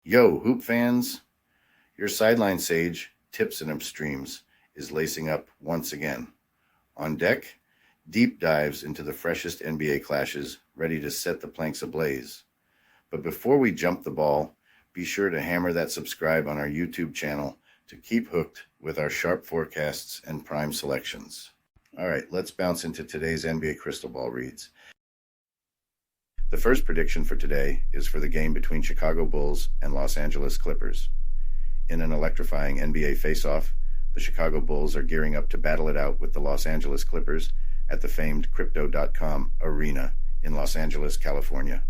Yo, hoop fans, your sideline sage, Tips and Upstreams, is lacing up once again. On deck, deep dives into the freshest NBA clashes, ready to set the planks ablaze. But before we jump the ball, be sure to hammer that subscribe on our YouTube channel to keep hooked with our sharp forecasts and prime selections. All right, let's bounce into today's NBA Crystal Ball reads. The first prediction for today is for the game between Chicago Bulls and Los Angeles Clippers. In an electrifying NBA face-off, the Chicago Bulls are gearing up to battle it out with the Los Angeles Clippers at the famed Crypto.com Arena in Los Angeles, California.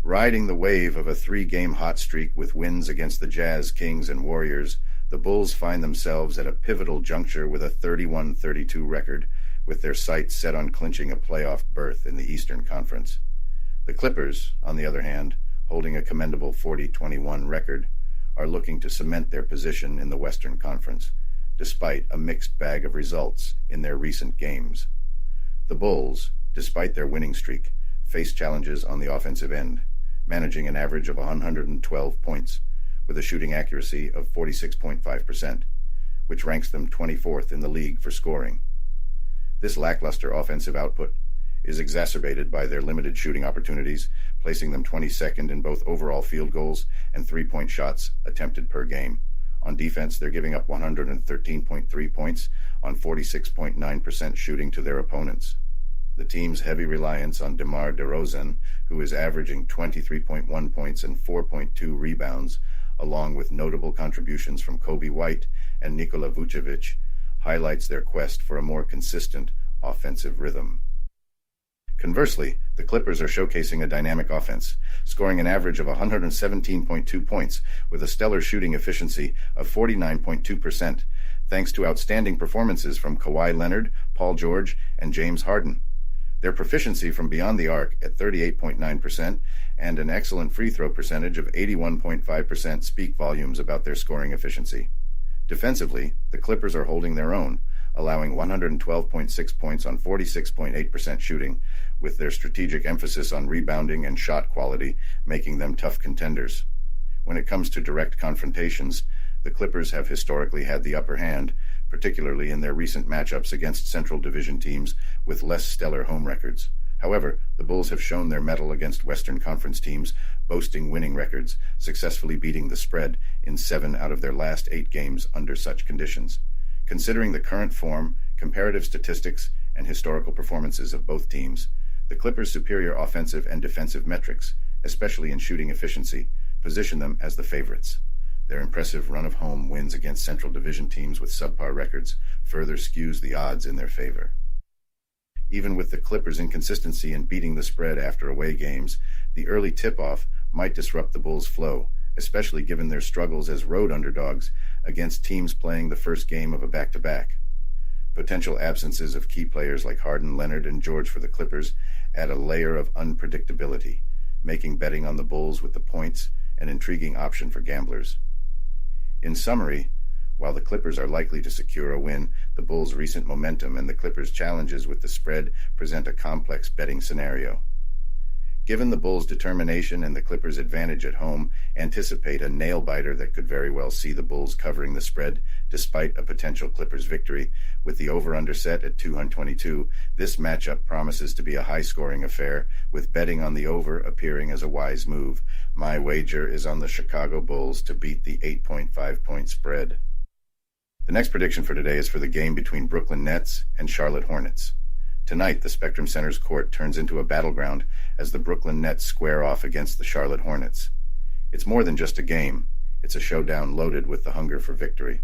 Riding the wave of a 3-game hot streak with wins against the Jazz, Kings, and Warriors, the Bulls find themselves at a pivotal juncture with a 31-32 record, with their sights set on clinching a playoff berth in the Eastern Conference. The Clippers, on the other hand, holding a commendable 40-21 record, are looking to cement their position in the Western Conference, despite a mixed bag of results in their recent games. The Bulls, despite their winning streak, face challenges on the offensive end, managing an average of 112 points, with a shooting accuracy of 46.5%, which ranks them 24th in the league for scoring. This lackluster offensive output is exacerbated by their limited shooting opportunities, placing them 22nd in both overall field goals and three-point shots attempted per game. On defense, they're giving up 113.3 points on 46.9% shooting to their opponents. The team's heavy reliance on DeMar DeRozan, who is averaging 23.1 points and 4.2 rebounds, along with notable contributions from Kobe White and Nikola Vucevic, highlights their quest for a more consistent offensive rhythm. Conversely, the Clippers are showcasing a dynamic offense, scoring an average of 117.2 points with a stellar shooting efficiency of 49.2%, thanks to outstanding performances from Kawhi Leonard, Paul George, and James Harden. Their proficiency from beyond the arc at 38.9% and an excellent free throw percentage of 81.5% speak volumes about their scoring efficiency. Defensively, the Clippers are holding their own, allowing 112.6 points on 46.8% shooting, with their strategic emphasis on rebounding and shot quality making them tough contenders. When it comes to direct confrontations, the Clippers have historically had the upper hand, particularly in their recent matchups against Central Division teams with less stellar home records. However, the Bulls have shown their mettle against Western Conference teams, boasting winning records, successfully beating the spread in 7 out of their last 8 games under such conditions. Considering the current form, comparative statistics, and historical performances of both teams, the Clippers' superior offensive and defensive metrics, especially in shooting efficiency, position them as the favorites. Their impressive run of home wins against Central Division teams with subpar records further skews the odds in their favor. Even with the Clippers' inconsistency in beating the spread after away games, the early tip-off might disrupt the Bulls' flow, especially given their struggles as road underdogs against teams playing the first game of a back-to-back. Potential absences of key players like Harden, Leonard, and George for the Clippers add a layer of unpredictability, making betting on the Bulls with the points an intriguing option for gamblers. In summary, while the Clippers are likely to secure a win, the Bulls' recent momentum and the Clippers' challenges with the spread present a complex betting scenario. Given the Bulls' determination and the Clippers' advantage at home, anticipate a nail-biter that could very well see the Bulls covering the spread despite a potential Clippers victory. With the over-under set at 222, this matchup promises to be a high-scoring affair, with betting on the over appearing as a wise move. My wager is on the Chicago Bulls to beat the 8.5-point spread. The next prediction for today is for the game between Brooklyn Nets and Charlotte Hornets. Tonight, the Spectrum Center's court turns into a battleground as the Brooklyn Nets square off against the Charlotte Hornets. It's more than just a game. It's a showdown loaded with the hunger for victory.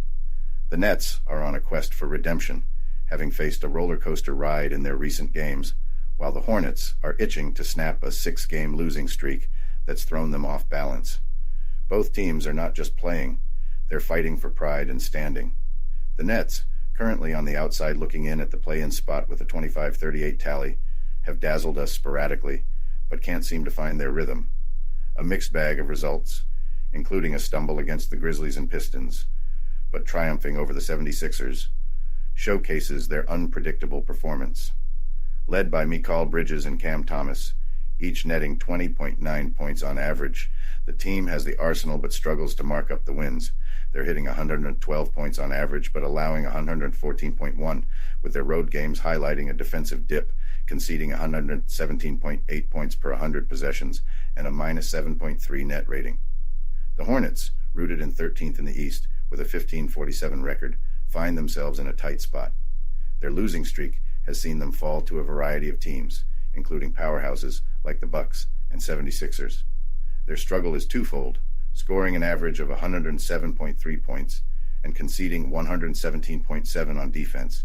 The Nets are on a quest for redemption, having faced a roller coaster ride in their recent games, while the Hornets are itching to snap a 6-game losing streak that's thrown them off balance. Both teams are not just playing, they're fighting for pride and standing. The Nets, currently on the outside looking in at the play-in spot with a 25-38 tally, have dazzled us sporadically, but can't seem to find their rhythm. A mixed bag of results, including a stumble against the Grizzlies and Pistons, but triumphing over the 76ers, showcases their unpredictable performance. Led by Mikal Bridges and Cam Thomas, each netting 20.9 points on average. The team has the arsenal but struggles to mark up the wins. They're hitting 112 points on average but allowing 114.1, with their road games highlighting a defensive dip, conceding 117.8 points per 100 possessions and a minus 7.3 net rating. The Hornets, rooted in 13th in the East with a 15-47 record, find themselves in a tight spot. Their losing streak has seen them fall to a variety of teams, including powerhouses like the Bucks and 76ers. Their struggle is twofold, scoring an average of 107.3 points and conceding 117.7 on defense.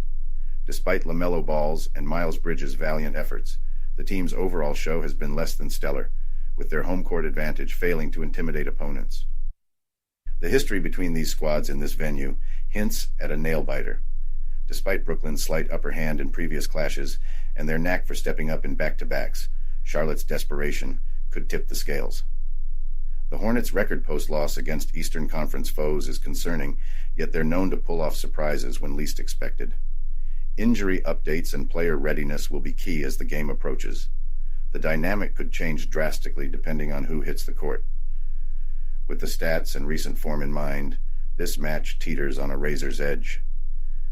Despite LaMelo Ball's and Miles Bridges' valiant efforts, the team's overall show has been less than stellar, with their home court advantage failing to intimidate opponents. The history between these squads in this venue hints at a nail-biter. Despite Brooklyn's slight upper hand in previous clashes and their knack for stepping up in back-to-backs, Charlotte's desperation could tip the scales. The Hornets' record post-loss against Eastern Conference foes is concerning, yet they're known to pull off surprises when least expected. Injury updates and player readiness will be key as the game approaches. The dynamic could change drastically depending on who hits the court. With the stats and recent form in mind, this match teeters on a razor's edge.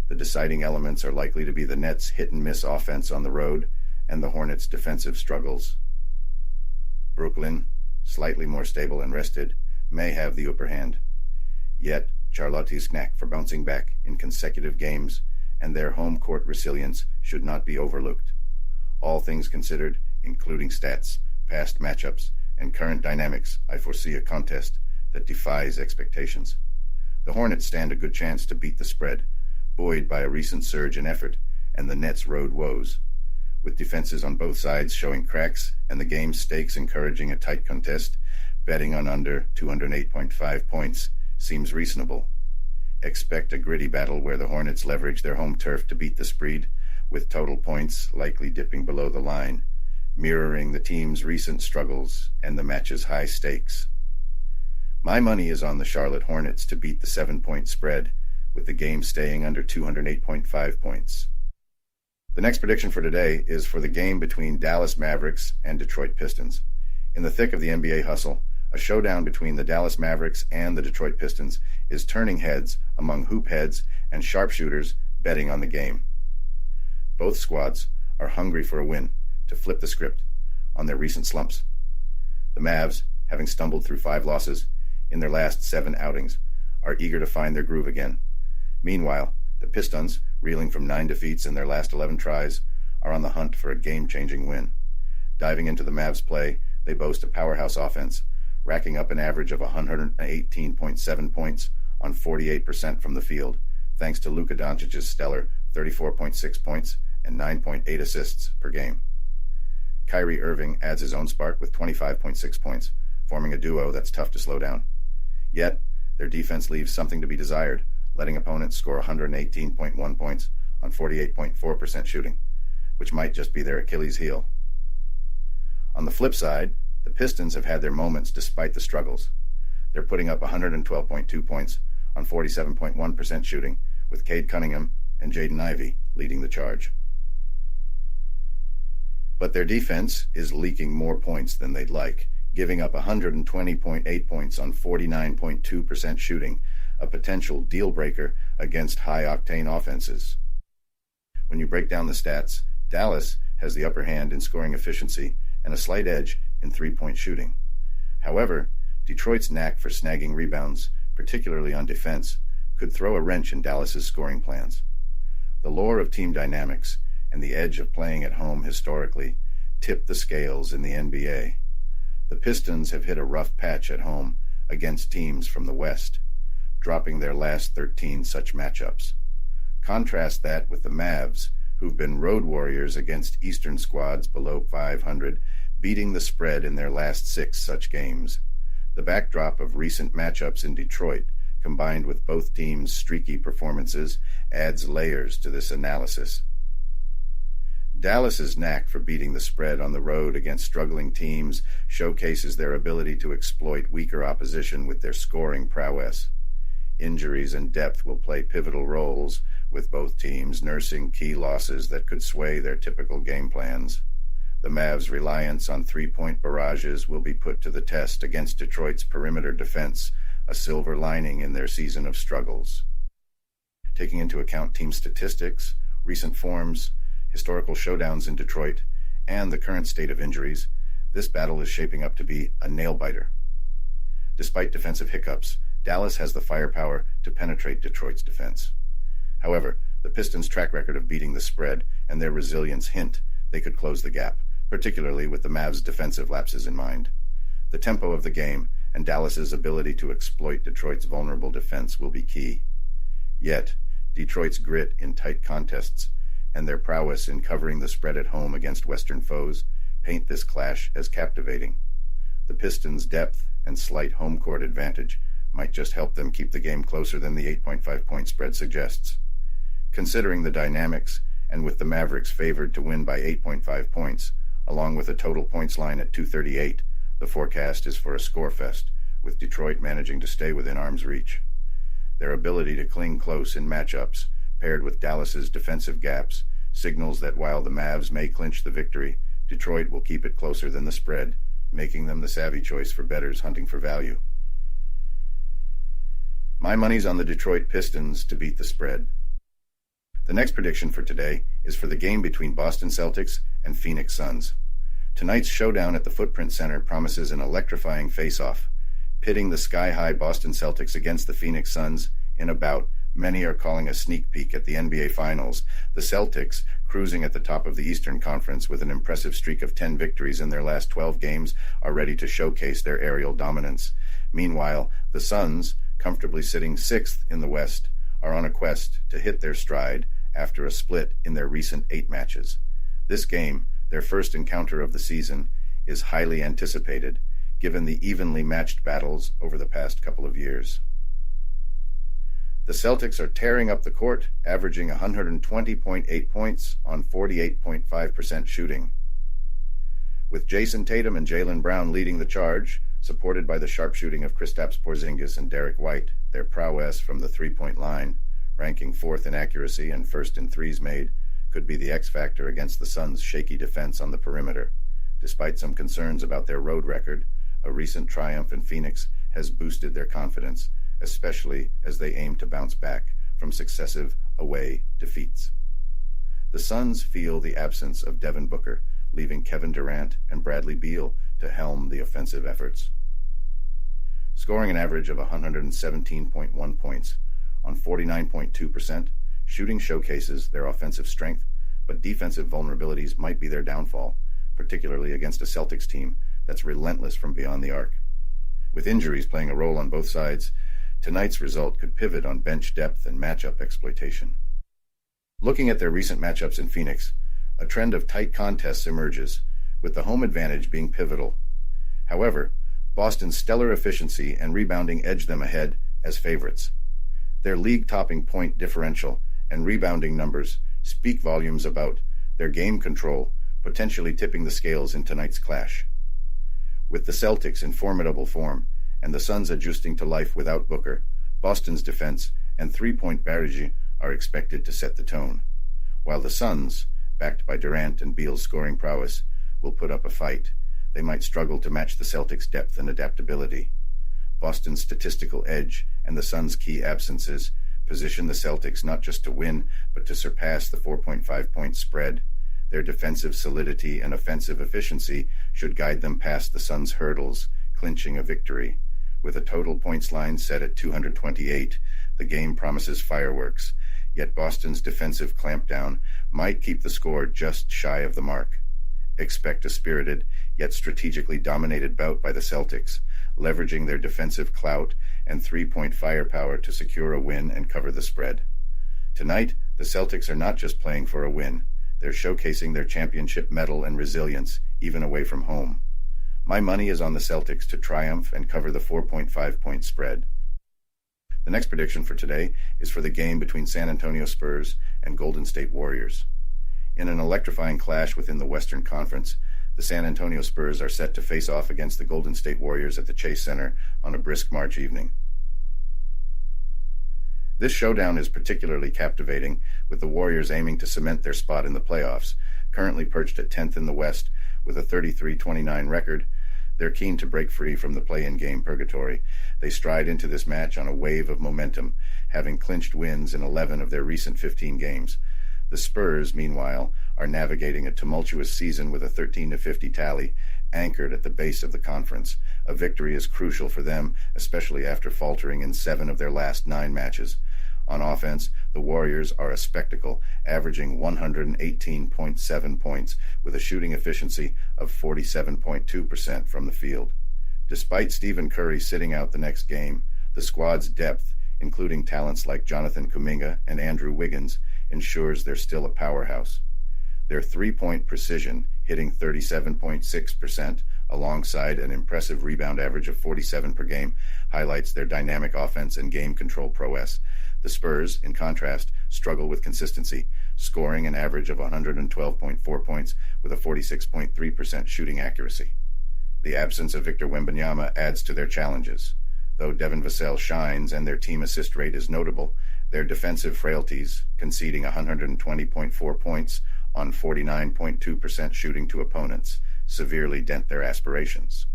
The deciding elements are likely to be the Nets' hit-and-miss offense on the road and the Hornets' defensive struggles. Brooklyn, slightly more stable and rested, may have the upper hand. Yet, Charlotte's knack for bouncing back in consecutive games and their home court resilience should not be overlooked. All things considered, including stats, past matchups, and current dynamics, I foresee a contest that defies expectations. The Hornets stand a good chance to beat the spread, buoyed by a recent surge in effort and the Nets' road woes. With defenses on both sides showing cracks and the game's stakes encouraging a tight contest, betting on under 208.5 points seems reasonable. Expect a gritty battle where the Hornets leverage their home turf to beat the spread, with total points likely dipping below the line, mirroring the team's recent struggles and the match's high stakes. My money is on the Charlotte Hornets to beat the 7-point spread, with the game staying under 208.5 points. The next prediction for today is for the game between Dallas Mavericks and Detroit Pistons. In the thick of the NBA hustle, a showdown between the Dallas Mavericks and the Detroit Pistons is turning heads among hoop heads and sharpshooters betting on the game. Both squads are hungry for a win to flip the script on their recent slumps. The Mavs, having stumbled through 5 losses in their last 7 outings, are eager to find their groove again. Meanwhile, the Pistons, reeling from 9 defeats in their last 11 tries, are on the hunt for a game-changing win. Diving into the Mavs' play, they boast a powerhouse offense, racking up an average of 118.7 points on 48% from the field, thanks to Luka Doncic's stellar 34.6 points and 9.8 assists per game. Kyrie Irving adds his own spark with 25.6 points, forming a duo that's tough to slow down. Yet, their defense leaves something to be desired, letting opponents score 118.1 points on 48.4% shooting, which might just be their Achilles heel. On the flip side, the Pistons have had their moments despite the struggles. They're putting up 112.2 points on 47.1% shooting, with Cade Cunningham and Jaden Ivey leading the charge. But their defense is leaking more points than they'd like, giving up 120.8 points on 49.2% shooting, a potential deal-breaker against high-octane offenses. When you break down the stats, Dallas has the upper hand in scoring efficiency and a slight edge in three-point shooting. However, Detroit's knack for snagging rebounds, particularly on defense, could throw a wrench in Dallas's scoring plans. The lore of team dynamics and the edge of playing at home historically tip the scales in the NBA. The Pistons have hit a rough patch at home against teams from the West, dropping their last 13 such matchups. Contrast that with the Mavs, who've been road warriors against Eastern squads below 500, beating the spread in their last 6 such games. The backdrop of recent matchups in Detroit, combined with both teams' streaky performances, adds layers to this analysis. Dallas's knack for beating the spread on the road against struggling teams showcases their ability to exploit weaker opposition with their scoring prowess. Injuries and depth will play pivotal roles, with both teams nursing key losses that could sway their typical game plans. The Mavs' reliance on three-point barrages will be put to the test against Detroit's perimeter defense, a silver lining in their season of struggles. Taking into account team statistics, recent forms, historical showdowns in Detroit, and the current state of injuries, this battle is shaping up to be a nail-biter. Despite defensive hiccups, Dallas has the firepower to penetrate Detroit's defense. However, the Pistons' track record of beating the spread and their resilience hint they could close the gap, particularly with the Mavs' defensive lapses in mind. The tempo of the game and Dallas's ability to exploit Detroit's vulnerable defense will be key. Yet, Detroit's grit in tight contests and their prowess in covering the spread at home against Western foes paint this clash as captivating. The Pistons' depth and slight home court advantage might just help them keep the game closer than the 8.5-point spread suggests. Considering the dynamics, and with the Mavericks favored to win by 8.5 points, along with a total points line at 238, the forecast is for a scorefest, with Detroit managing to stay within arm's reach. Their ability to cling close in matchups, paired with Dallas's defensive gaps, signals that while the Mavs may clinch the victory, Detroit will keep it closer than the spread, making them the savvy choice for bettors hunting for value. My money's on the Detroit Pistons to beat the spread. The next prediction for today is for the game between Boston Celtics and Phoenix Suns. Tonight's showdown at the Footprint Center promises an electrifying face-off, pitting the sky-high Boston Celtics against the Phoenix Suns in a bout many are calling a sneak peek at the NBA Finals. The Celtics, cruising at the top of the Eastern Conference with an impressive streak of 10 victories in their last 12 games, are ready to showcase their aerial dominance. Meanwhile, the Suns, comfortably sitting 6th in the West, are on a quest to hit their stride after a split in their recent 8 matches. This game, their first encounter of the season, is highly anticipated, given the evenly matched battles over the past couple of years. The Celtics are tearing up the court, averaging 120.8 points on 48.5% shooting. With Jason Tatum and Jaylen Brown leading the charge, supported by the sharp shooting of Kristaps Porzingis and Derek White, their prowess from the three-point line, ranking 4th in accuracy and 1st in threes made, could be the X-factor against the Suns' shaky defense on the perimeter. Despite some concerns about their road record, a recent triumph in Phoenix has boosted their confidence, especially as they aim to bounce back from successive away defeats. The Suns feel the absence of Devin Booker, leaving Kevin Durant and Bradley Beal to helm the offensive efforts. Scoring an average of 117.1 points on 49.2%, shooting showcases their offensive strength, but defensive vulnerabilities might be their downfall, particularly against a Celtics team that's relentless from beyond the arc. With injuries playing a role on both sides, tonight's result could pivot on bench depth and matchup exploitation. Looking at their recent matchups in Phoenix, a trend of tight contests emerges, with the home advantage being pivotal. However, Boston's stellar efficiency and rebounding edge them ahead as favorites. Their league-topping point differential and rebounding numbers speak volumes about their game control, potentially tipping the scales in tonight's clash. With the Celtics in formidable form and the Suns adjusting to life without Booker, Boston's defense and three-point barrage are expected to set the tone, while the Suns, backed by Durant and Beal's scoring prowess, will put up a fight. They might struggle to match the Celtics' depth and adaptability. Boston's statistical edge and the Suns' key absences position the Celtics not just to win, but to surpass the 4.5-point spread. Their defensive solidity and offensive efficiency should guide them past the Suns' hurdles, clinching a victory. With a total points line set at 228, the game promises fireworks, yet Boston's defensive clampdown might keep the score just shy of the mark. Expect a spirited, yet strategically dominated bout by the Celtics, leveraging their defensive clout and three-point firepower to secure a win and cover the spread. Tonight, the Celtics are not just playing for a win. They're showcasing their championship mettle and resilience, even away from home. My money is on the Celtics to triumph and cover the 4.5-point spread. The next prediction for today is for the game between San Antonio Spurs and Golden State Warriors. In an electrifying clash within the Western Conference, the San Antonio Spurs are set to face off against the Golden State Warriors at the Chase Center on a brisk March evening. This showdown is particularly captivating, with the Warriors aiming to cement their spot in the playoffs, currently perched at 10th in the West, with a 33-29 record, they're keen to break free from the play-in game purgatory. They stride into this match on a wave of momentum, having clinched wins in 11 of their recent 15 games. The Spurs, meanwhile, are navigating a tumultuous season with a 13-50 tally, anchored at the base of the conference. A victory is crucial for them, especially after faltering in 7 of their last 9 matches. On offense, the Warriors are a spectacle, averaging 118.7 points, with a shooting efficiency of 47.2% from the field. Despite Stephen Curry sitting out the next game, the squad's depth, including talents like Jonathan Kuminga and Andrew Wiggins, ensures they're still a powerhouse. Their three-point precision, hitting 37.6%, alongside an impressive rebound average of 47 per game, highlights their dynamic offense and game control prowess. The Spurs, in contrast, struggle with consistency, scoring an average of 112.4 points with a 46.3% shooting accuracy. The absence of Victor Wembanyama adds to their challenges. Though Devin Vassell shines and their team assist rate is notable, their defensive frailties, conceding 120.4 points on 49.2% shooting to opponents, severely dent their aspirations.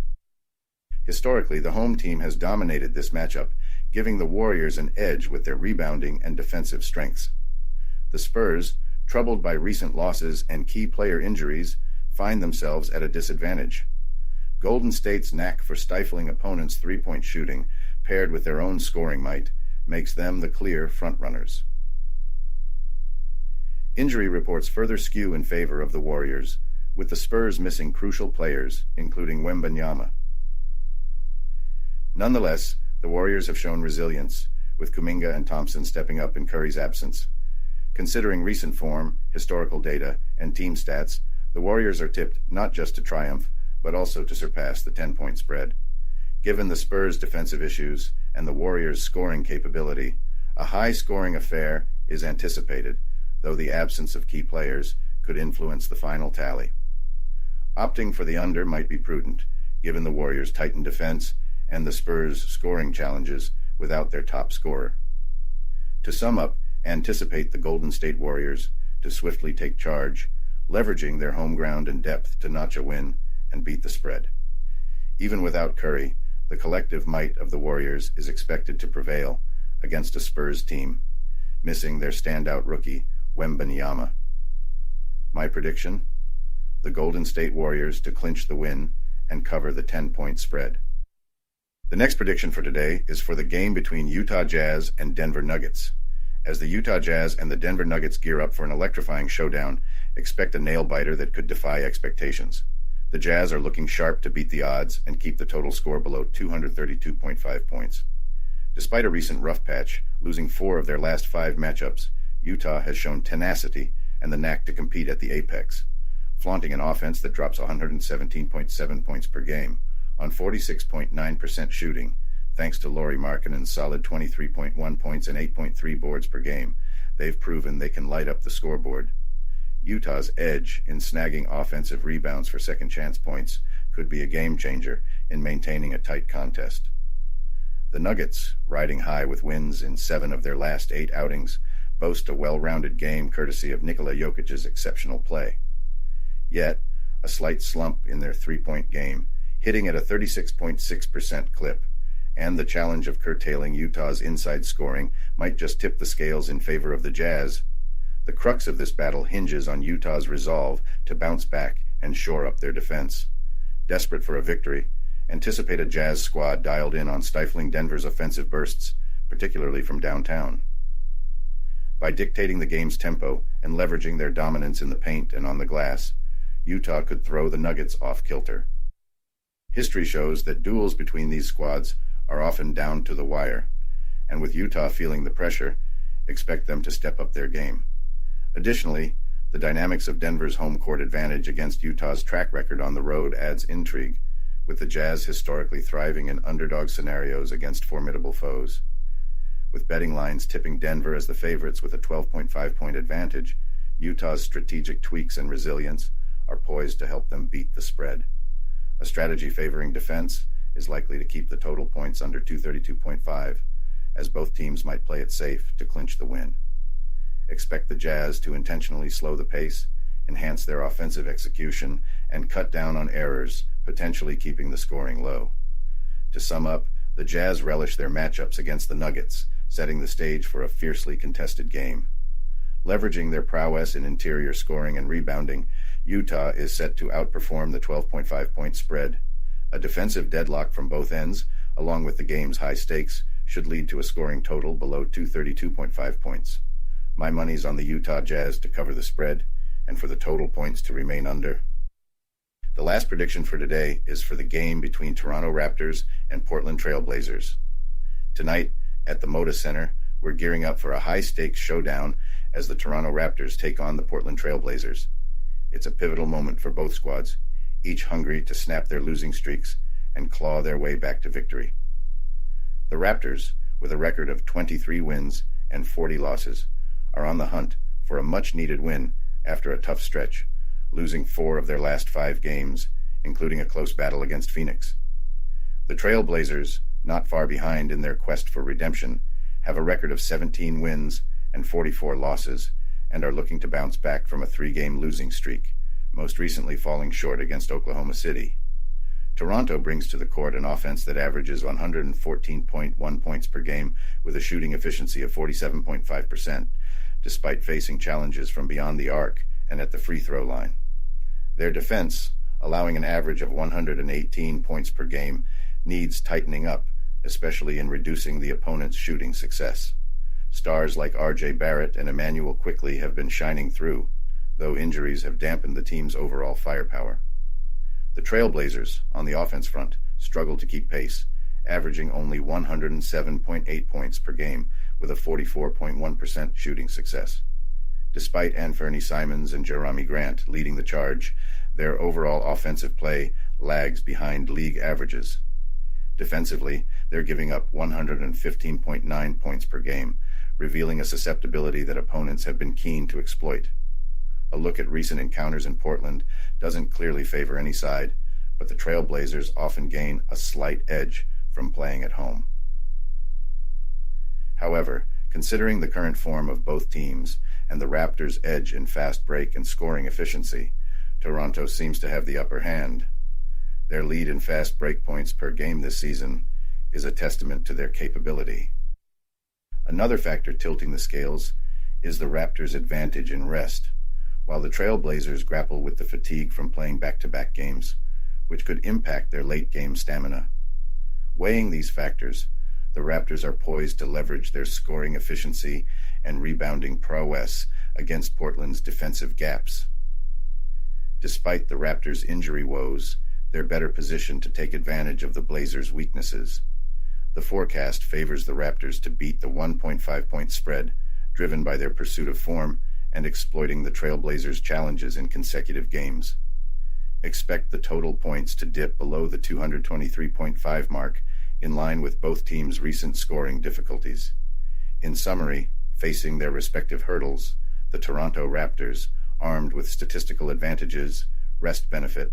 Historically, the home team has dominated this matchup, giving the Warriors an edge with their rebounding and defensive strengths. The Spurs, troubled by recent losses and key player injuries, find themselves at a disadvantage. Golden State's knack for stifling opponents' three-point shooting, paired with their own scoring might, makes them the clear frontrunners. Injury reports further skew in favor of the Warriors, with the Spurs missing crucial players, including Wembanyama. Nonetheless, the Warriors have shown resilience, with Kuminga and Thompson stepping up in Curry's absence. Considering recent form, historical data, and team stats, the Warriors are tipped not just to triumph, but also to surpass the 10-point spread. Given the Spurs' defensive issues and the Warriors' scoring capability, a high-scoring affair is anticipated, though the absence of key players could influence the final tally. Opting for the under might be prudent, given the Warriors' tightened defense and the Spurs' scoring challenges without their top scorer. To sum up, anticipate the Golden State Warriors to swiftly take charge, leveraging their home ground and depth to notch a win and beat the spread. Even without Curry, the collective might of the Warriors is expected to prevail against a Spurs team, missing their standout rookie, Wembanyama. My prediction? The Golden State Warriors to clinch the win and cover the 10-point spread. The next prediction for today is for the game between Utah Jazz and Denver Nuggets. As the Utah Jazz and the Denver Nuggets gear up for an electrifying showdown, expect a nail-biter that could defy expectations. The Jazz are looking sharp to beat the odds and keep the total score below 232.5 points. Despite a recent rough patch, losing 4 of their last 5 matchups, Utah has shown tenacity and the knack to compete at the apex, flaunting an offense that drops 117.7 points per game on 46.9% shooting, thanks to Lauri Markkanen's solid 23.1 points and 8.3 boards per game. They've proven they can light up the scoreboard. Utah's edge in snagging offensive rebounds for second-chance points could be a game-changer in maintaining a tight contest. The Nuggets, riding high with wins in 7 of their last 8 outings, boast a well-rounded game courtesy of Nikola Jokic's exceptional play. Yet, a slight slump in their three-point game, hitting at a 36.6% clip, and the challenge of curtailing Utah's inside scoring might just tip the scales in favor of the Jazz. The crux of this battle hinges on Utah's resolve to bounce back and shore up their defense. Desperate for a victory, anticipate a Jazz squad dialed in on stifling Denver's offensive bursts, particularly from downtown. By dictating the game's tempo and leveraging their dominance in the paint and on the glass, Utah could throw the Nuggets off kilter. History shows that duels between these squads are often down to the wire, and with Utah feeling the pressure, expect them to step up their game. Additionally, the dynamics of Denver's home court advantage against Utah's track record on the road adds intrigue, with the Jazz historically thriving in underdog scenarios against formidable foes. With betting lines tipping Denver as the favorites with a 12.5-point advantage, Utah's strategic tweaks and resilience are poised to help them beat the spread. A strategy favoring defense is likely to keep the total points under 232.5, as both teams might play it safe to clinch the win. Expect the Jazz to intentionally slow the pace enhance their offensive execution, and cut down on errors, potentially keeping the scoring low. To sum up, the Jazz relish their matchups against the Nuggets, setting the stage for a fiercely contested game. Leveraging their prowess in interior scoring and rebounding, Utah is set to outperform the 12.5-point spread. A defensive deadlock from both ends, along with the game's high stakes, should lead to a scoring total below 232.5 points. My money's on the Utah Jazz to cover the spread, and for the total points to remain under. The last prediction for today is for the game between Toronto Raptors and Portland Trailblazers. Tonight, at the Moda Center, we're gearing up for a high-stakes showdown as the Toronto Raptors take on the Portland Trailblazers. It's a pivotal moment for both squads, each hungry to snap their losing streaks and claw their way back to victory. The Raptors, with a record of 23 wins and 40 losses, are on the hunt for a much-needed win after a tough stretch, losing 4 of their last 5 games, including a close battle against Phoenix. The Trailblazers, not far behind in their quest for redemption, have a record of 17 wins and 44 losses, and are looking to bounce back from a 3-game losing streak, most recently falling short against Oklahoma City. Toronto brings to the court an offense that averages 114.1 points per game with a shooting efficiency of 47.5%, despite facing challenges from beyond the arc and at the free throw line. Their defense, allowing an average of 118 points per game, needs tightening up, especially in reducing the opponent's shooting success. Stars like R.J. Barrett and Emmanuel Quickley have been shining through, though injuries have dampened the team's overall firepower. The Trailblazers, on the offense front, struggle to keep pace, averaging only 107.8 points per game with a 44.1% shooting success. Despite Anthony Simons and Jerami Grant leading the charge, their overall offensive play lags behind league averages. Defensively, they're giving up 115.9 points per game, revealing a susceptibility that opponents have been keen to exploit. A look at recent encounters in Portland doesn't clearly favor any side, but the Trailblazers often gain a slight edge from playing at home. However, considering the current form of both teams and the Raptors' edge in fast break and scoring efficiency, Toronto seems to have the upper hand. Their lead in fast break points per game this season is a testament to their capability. Another factor tilting the scales is the Raptors' advantage in rest, while the Trailblazers grapple with the fatigue from playing back-to-back games, which could impact their late-game stamina. Weighing these factors, the Raptors are poised to leverage their scoring efficiency and rebounding prowess against Portland's defensive gaps. Despite the Raptors' injury woes, they're better positioned to take advantage of the Blazers' weaknesses. The forecast favors the Raptors to beat the 1.5-point spread, driven by their pursuit of form and exploiting the Trailblazers' challenges in consecutive games. Expect the total points to dip below the 223.5 mark, in line with both teams' recent scoring difficulties. In summary, facing their respective hurdles, the Toronto Raptors, armed with statistical advantages, rest benefit,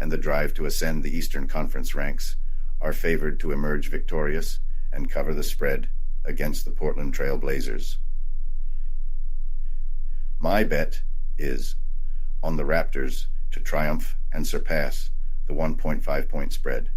and the drive to ascend the Eastern Conference ranks, are favored to emerge victorious and cover the spread against the Portland Trailblazers. My bet is on the Raptors to triumph and surpass the 1.5-point spread.